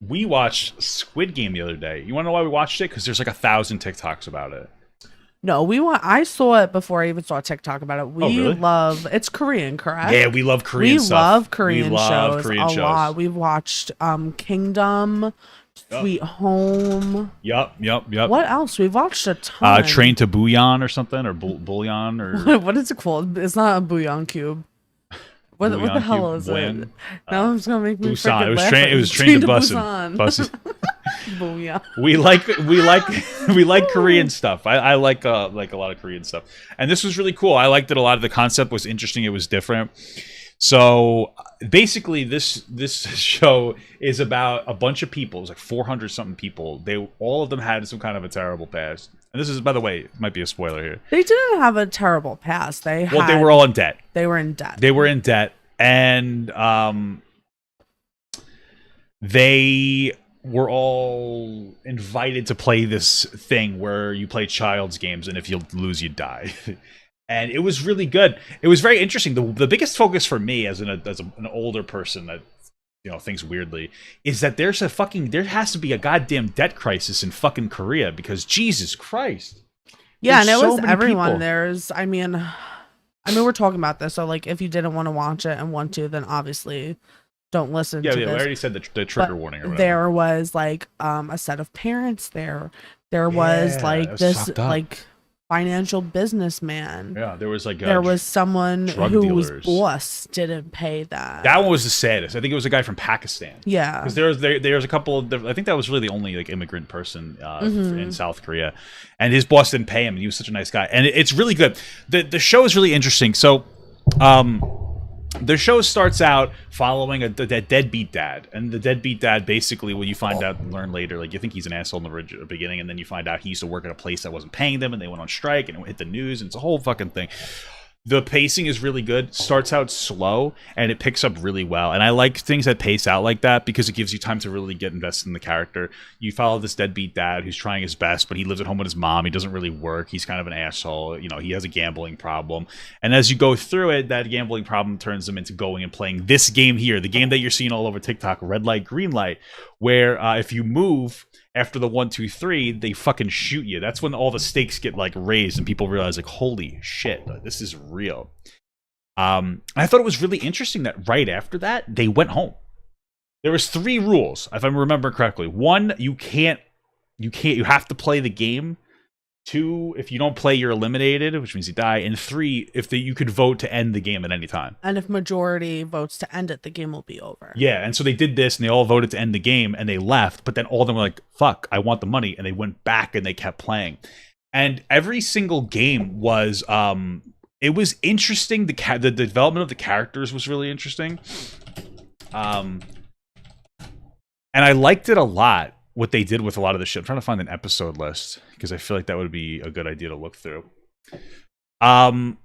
We watched Squid Game the other day. You want to know why we watched it? Because there's like 1,000 TikToks about it. No, we want. I saw it before I even saw TikTok about it. Oh, We really? love. It's Korean, correct? Yeah, we love Korean We stuff. love Korean shows a lot. We've watched Kingdom, Yup, Sweet Home. yup. What else? We've watched a ton. Train to Bouillon or something, or Bouillon, or What is it called? It's not a bouillon cube. What the Bouillon hell Cube, is Bouillon. it? Now it's gonna make me Busan. freaking laugh. It was Train to Busan. Busan. Bouillon. We like Korean stuff. I like a lot of Korean stuff, and this was really cool. I liked that a lot of the concept was interesting. It was different. So basically, this show is about a bunch of people. It was like 400 something people. All of them had some kind of a terrible past. And this is, by the way, it might be a spoiler here. They didn't have a terrible past. They were all in debt. They were in debt. They were in debt, and they were all invited to play this thing where you play child's games, and if you lose, you die. And it was really good. It was very interesting. The biggest focus for me as an older person that thinks weirdly is that there has to be a goddamn debt crisis in fucking Korea, because Jesus Christ. Yeah, and it so was many everyone. people. There's, I mean, we're talking about this, so like, if you didn't want to watch it and want to, then obviously don't listen to we this. already said the trigger But warning or whatever. there was like a set of parents there. There was Yeah, like that was this fucked up. like financial businessman. Yeah, there was like There was someone drug whose dealers. boss didn't pay that. That one was the saddest. I think it was a guy from Pakistan. Yeah. Because there's a couple of, I think that was really the only like immigrant person in South Korea, and his boss didn't pay him, and he was such a nice guy. And it's really good. The show is really interesting. So, the show starts out following a deadbeat dad, and the deadbeat dad basically, what you find out and learn later, like you think he's an asshole in the beginning, and then you find out he used to work at a place that wasn't paying them, and they went on strike, and it hit the news, and it's a whole fucking thing. The pacing is really good. Starts out slow and it picks up really well. And I like things that pace out like that because it gives you time to really get invested in the character. You follow this deadbeat dad who's trying his best, but he lives at home with his mom. He doesn't really work. He's kind of an asshole. He has a gambling problem. And as you go through it, that gambling problem turns him into going and playing this game here, the game that you're seeing all over TikTok, red light, green light, where if you move after the 1, 2, 3, they fucking shoot you. That's when all the stakes get like raised and people realize like, holy shit, this is real. I thought it was really interesting that right after that they went home. There was 3 rules, if I remember correctly. 1, you have to play the game. 2, if you don't play, you're eliminated, which means you die. And 3, you could vote to end the game at any time. And if majority votes to end it, the game will be over. Yeah, and so they did this, and they all voted to end the game, and they left. But then all of them were like, "Fuck, I want the money," and they went back and they kept playing. And every single game was, it was interesting. The development of the characters was really interesting. And I liked it a lot. What they did with a lot of the shit. I'm trying to find an episode list because I feel like that would be a good idea to look through. One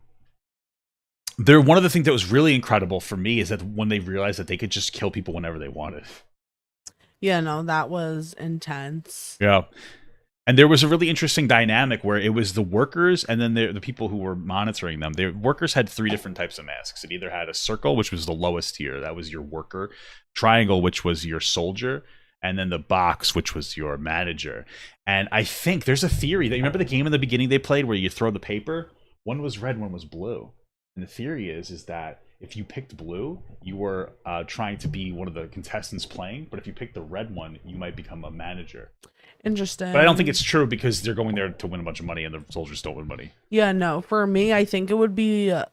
of the things that was really incredible for me is that when they realized that they could just kill people whenever they wanted. Yeah, no, that was intense. Yeah. And there was a really interesting dynamic where it was the workers and then the people who were monitoring them. The workers had 3 different types of masks. It either had a circle, which was the lowest tier. That was your worker. Triangle, which was your soldier. And then the box, which was your manager. And I think there's a theory that, you remember the game in the beginning they played where you throw the paper? One was red, one was blue. And the theory is that if you picked blue, you were trying to be one of the contestants playing. But if you picked the red one, you might become a manager. Interesting. But I don't think it's true because they're going there to win a bunch of money and the soldiers don't win money. Yeah, no. For me, I think it would be... I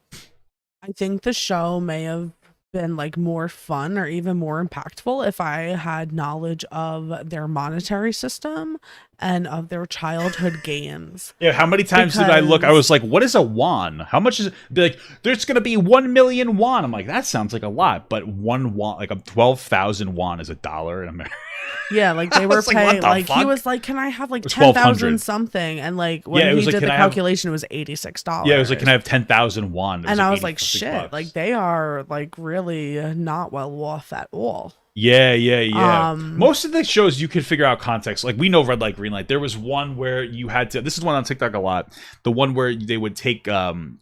think the show may have been like more fun or even more impactful if I had knowledge of their monetary system and of their childhood games. Yeah, how many times did I look? I was like, what is a won? How much is it? Be like, there's going to be 1 million won. I'm like, that sounds like a lot, but 1 won, like a 12,000 won is $1 in America. Yeah, like they were paying, like fuck? He was like, can I have like 1200 10,000 something? And like when he did the calculation, it was $86. Yeah, it was like, can I have 10,000 won? And I was like, shit, bucks. Like they are like really not well off at all. Yeah. Most of the shows you could figure out context. Like we know red light, green light. There was one where you had to, this is one on TikTok a lot. The one where they would take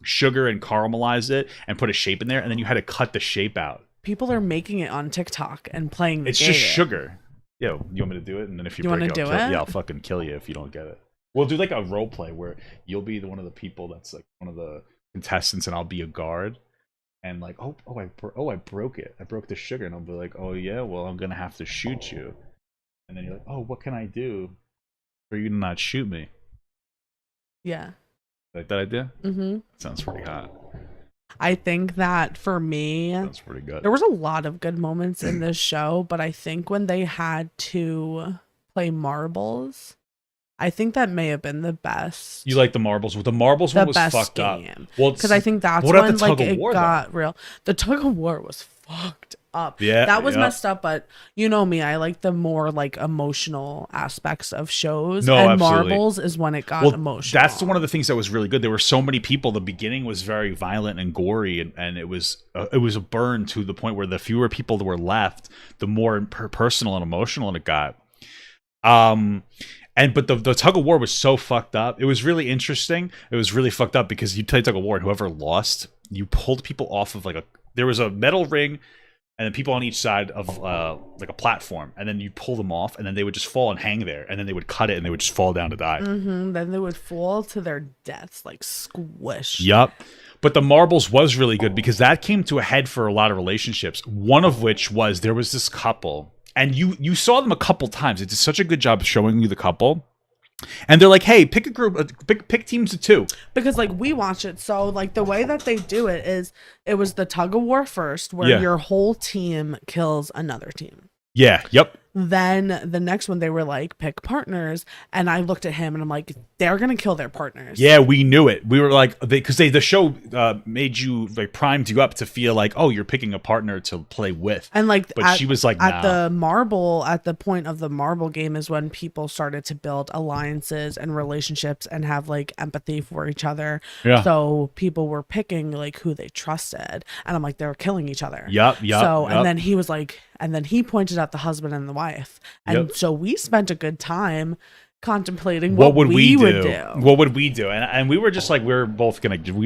sugar and caramelize it and put a shape in there. And then you had to cut the shape out. People are making it on TikTok and playing the game. It's just sugar. Yeah, you want me to do it? And then if you You break wanna it, do yeah, it? I'll fucking kill you if you don't get it. We'll do like a role play where you'll be one of the people that's like one of the contestants, and I'll be a guard. And like, I broke it. I broke the sugar, and I'll be like, oh yeah, well I'm gonna have to shoot you. And then you're like, oh, what can I do for you to not shoot me? Yeah. Like that idea? Mm-hmm. Sounds pretty hot. I think that for me, Sounds pretty good. there was a lot of good moments in this show, but I think when they had to play marbles, I think that may have been the best. You like the marbles? Well, the marbles one was fucked up. Well, because I think that's when like it got real. The tug of war was fucked up. Yeah, that was messed up. But you know me, I like the more like emotional aspects of shows. No, and absolutely. Marbles is when it got emotional. That's one of the things that was really good. There were so many people. The beginning was very violent and gory, and it was a burn to the point where the fewer people that were left, the more personal and emotional it got. But the tug of war was so fucked up. It was really interesting. It was really fucked up because you play tug of war, and whoever lost, you pulled people off of there was a metal ring, and then people on each side of like a platform, and then you pull them off, and then they would just fall and hang there, and then they would cut it, and they would just fall down to die. Mm-hmm. Then they would fall to their deaths, like squish. Yup. But the marbles was really good because that came to a head for a lot of relationships. One of which was there was this couple. And you saw them a couple times. It did such a good job of showing you the couple. And they're like, hey, pick a group, pick teams of 2. Because like we watch it, so like the way that they do it is it was the tug of war first, where your whole team kills another team. Yeah, yep. Then the next one, they were like, pick partners. And I looked at him and I'm like, they're going to kill their partners. Yeah, we knew it. We were like, because the show made you, like, primed you up to feel like, oh, you're picking a partner to play with. And like, but she was like, nah. At the point of the marble game is when people started to build alliances and relationships and have like empathy for each other. Yeah. So people were picking like who they trusted. And I'm like, they're killing each other. Yep. So, and then he was like, and then he pointed out the husband and the wife. And so we spent a good time contemplating what would we do. What would we do? And we were just like, we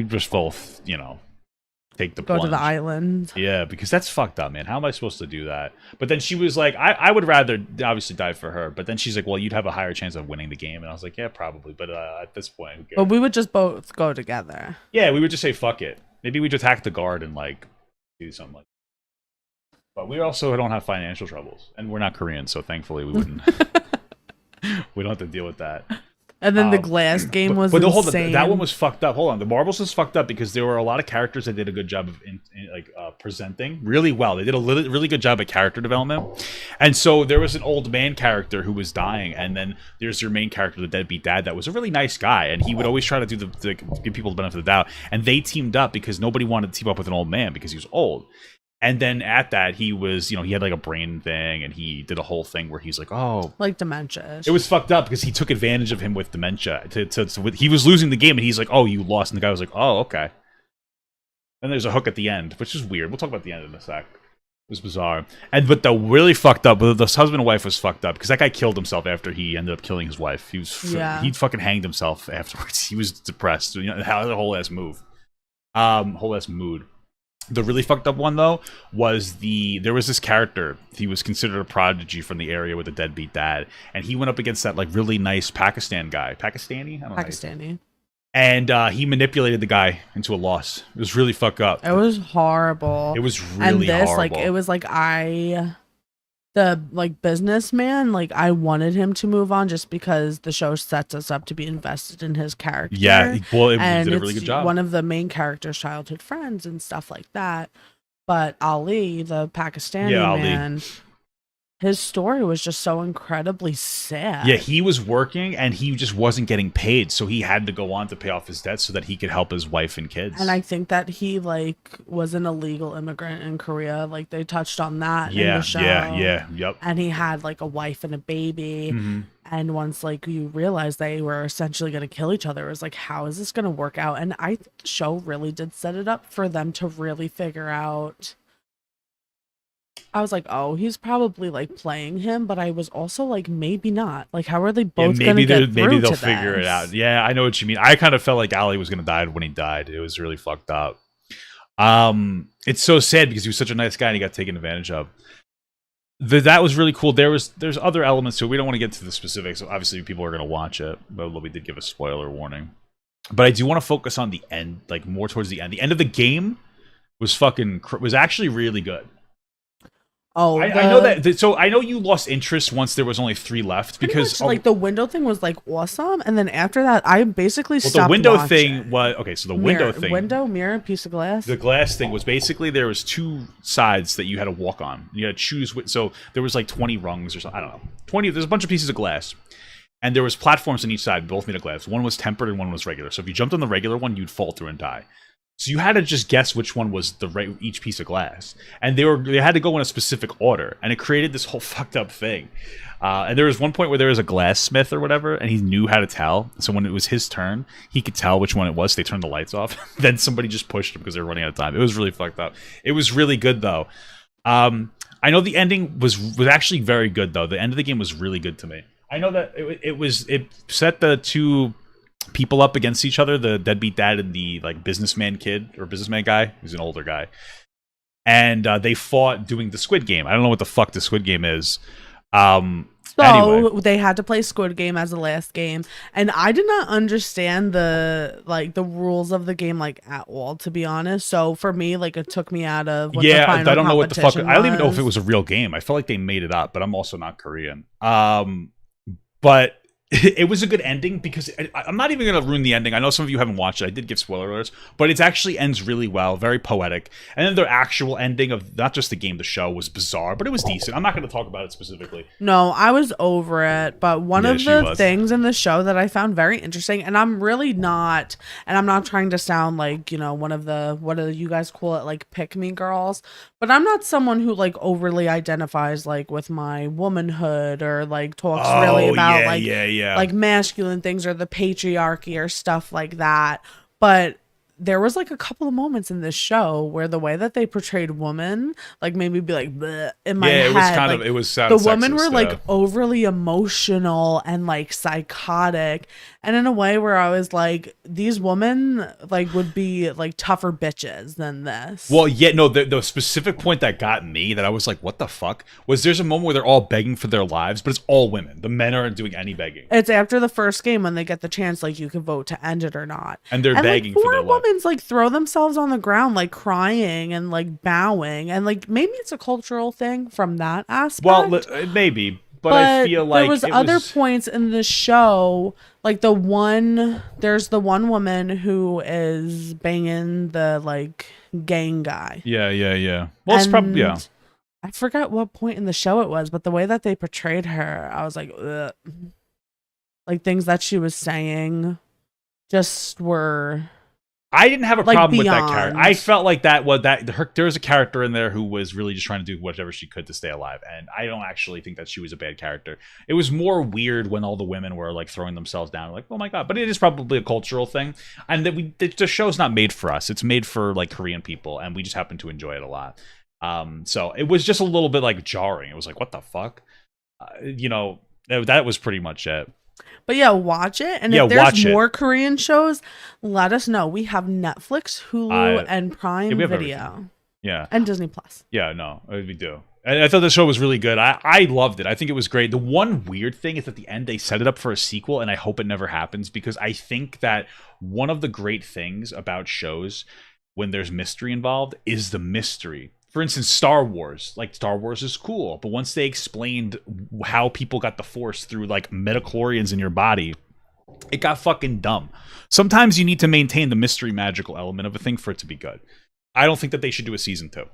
just both, take the plunge. Go to the island. Yeah, because that's fucked up, man. How am I supposed to do that? But then she was like, I would rather obviously die for her. But then she's like, well, you'd have a higher chance of winning the game. And I was like, yeah, probably. But at this point, who cares? But we would just both go together. Yeah, we would just say, fuck it. Maybe we'd attack the guard and like do something like that. But we also don't have financial troubles, and we're not Korean, so thankfully we wouldn't. We don't have to deal with that. And then the glass game was insane. That one was fucked up. Hold on, the marbles was fucked up because there were a lot of characters that did a good job of presenting really well. They did a really good job at character development, and so there was an old man character who was dying, and then there's your main character, the deadbeat dad, that was a really nice guy, and he would always try to do give people the benefit of the doubt, and they teamed up because nobody wanted to team up with an old man because he was old. And then at that, he was, he had like a brain thing, and he did a whole thing where he's like, oh, like dementia. It was fucked up because he took advantage of him with dementia. He was losing the game, and he's like, oh, you lost, and the guy was like, oh, okay. And there's a hook at the end, which is weird. We'll talk about the end in a sec. It was bizarre. But the really fucked up, the husband and wife was fucked up because that guy killed himself after he ended up killing his wife. He fucking hanged himself afterwards. He was depressed. The whole ass move, whole ass mood. The really fucked up one, though, was there was this character. He was considered a prodigy from the area with a deadbeat dad. And he went up against that, like, really nice Pakistan guy. Pakistani? I don't know. Pakistani. And he manipulated the guy into a loss. It was really fucked up. It was horrible. It was really horrible. Like, it was like the like businessman, like I wanted him to move on just because the show sets us up to be invested in his character. Yeah, well, he did a really good job. One of the main character's childhood friends and stuff like that. But Ali, the Pakistani man, his story was just so incredibly sad. Yeah, he was working and he just wasn't getting paid, so he had to go on to pay off his debts so that he could help his wife and kids. And I think that he like was an illegal immigrant in Korea. Like they touched on that in the show. Yep. And he had like a wife and a baby. Mm-hmm. And once like you realize they were essentially going to kill each other, it was like, how is this going to work out? And I think the show really did set it up for them to really figure out. I was like, oh, he's probably like playing him, but I was also like, maybe not. Like, how are they both going to get through maybe they'll to figure this? It out. Yeah, I know what you mean. I kind of felt like Ali was going to die when he died. It was really fucked up. It's so sad because he was such a nice guy and he got taken advantage of. That was really cool. There's other elements to it. We don't want to get into the specifics. Obviously, people are going to watch it, but we did give a spoiler warning. But I do want to focus on the end, like more towards the end. The end of the game was actually really good. Oh, I know that. So I know you lost interest once there was only 3 left because much, like the window thing was like awesome, and then after that, I basically stopped. The window watching. thing was okay. So the window mirror, piece of glass. The glass thing was basically there was 2 sides that you had to walk on. You had to choose. So there was like 20 rungs or something. I don't know. 20. There's a bunch of pieces of glass, and there was platforms on each side, both made of glass. One was tempered and one was regular. So if you jumped on the regular one, you'd fall through and die. So you had to just guess which one was each piece of glass, and they had to go in a specific order, and it created this whole fucked up thing. And there was one point where there was a glassmith or whatever, and he knew how to tell. So when it was his turn, he could tell which one it was. So they turned the lights off. Then somebody just pushed him because they were running out of time. It was really fucked up. It was really good though. I know the ending was actually very good though. The end of the game was really good to me. I know that it set the 2 people up against each other, the deadbeat dad and the like businessman kid or businessman guy, who's an older guy, and they fought doing the Squid Game. I don't know what the fuck the Squid Game is. So anyway. they had to play Squid Game as the last game, and I did not understand the rules of the game like at all, to be honest. So for me, like it took me out of what the final I don't know what the fuck. competition I don't even know if was. it was a real game. I felt like they made it up, but I'm also not Korean. But it was a good ending because I'm not even going to ruin the ending. I know some of you haven't watched it. I did give spoiler alerts, but it actually ends really well, very poetic. And then the actual ending of not just the game, the show was bizarre, but it was decent. I'm not going to talk about it specifically. No, I was over it. But one of the things in the show that I found very interesting, and I'm really not, and I'm not trying to sound like, you know, one of the, what do you guys call it, like pick me girls, but I'm not someone who like overly identifies like with my womanhood or like talks really about like masculine things or the patriarchy or stuff like that. But there was like a couple of moments in this show where the way that they portrayed women like made me be like bleh, in my head. It was kind like, of, it was the women were like overly emotional and like psychotic, and in a way where I was like, these women like would be like tougher bitches than this. Well, yeah, no, the specific point that got me that I was like, what the fuck, was there's a moment where they're all begging for their lives, but it's all women. The men aren't doing any begging. It's after the first game when they get the chance, like you can vote to end it or not, and they're begging like, for their lives. Like throw themselves on the ground like crying and like bowing, and like maybe it's a cultural thing from that aspect. Well, maybe, but I feel like there was other points in the show, like there's the one woman who is banging the like gang guy. Yeah. Well, it's probably I forgot what point in the show it was, but the way that they portrayed her, I was like, ugh. Like things that she was saying just were. I didn't have a like problem beyond. with that character. I felt like there was a character in there who was really just trying to do whatever she could to stay alive, and I don't actually think that she was a bad character. It was more weird when all the women were like throwing themselves down, like, oh my god. But it is probably a cultural thing, and that the show's not made for us. It's made for like Korean people, and we just happen to enjoy it a lot. So it was just a little bit like jarring. It was like, what the fuck, that was pretty much it. But yeah, watch it. And if there's more Korean shows, let us know. We have Netflix, Hulu, and Prime Video. Everything. Yeah. And Disney Plus. Yeah, no, we do. I thought the show was really good. I loved it. I think it was great. The one weird thing is at the end, they set it up for a sequel, and I hope it never happens, because I think that one of the great things about shows when there's mystery involved is the mystery. For instance, Star Wars. Like, Star Wars is cool, but once they explained how people got the Force through, like, midichlorians in your body, it got fucking dumb. Sometimes you need to maintain the mystery magical element of a thing for it to be good. I don't think that they should do a season 2.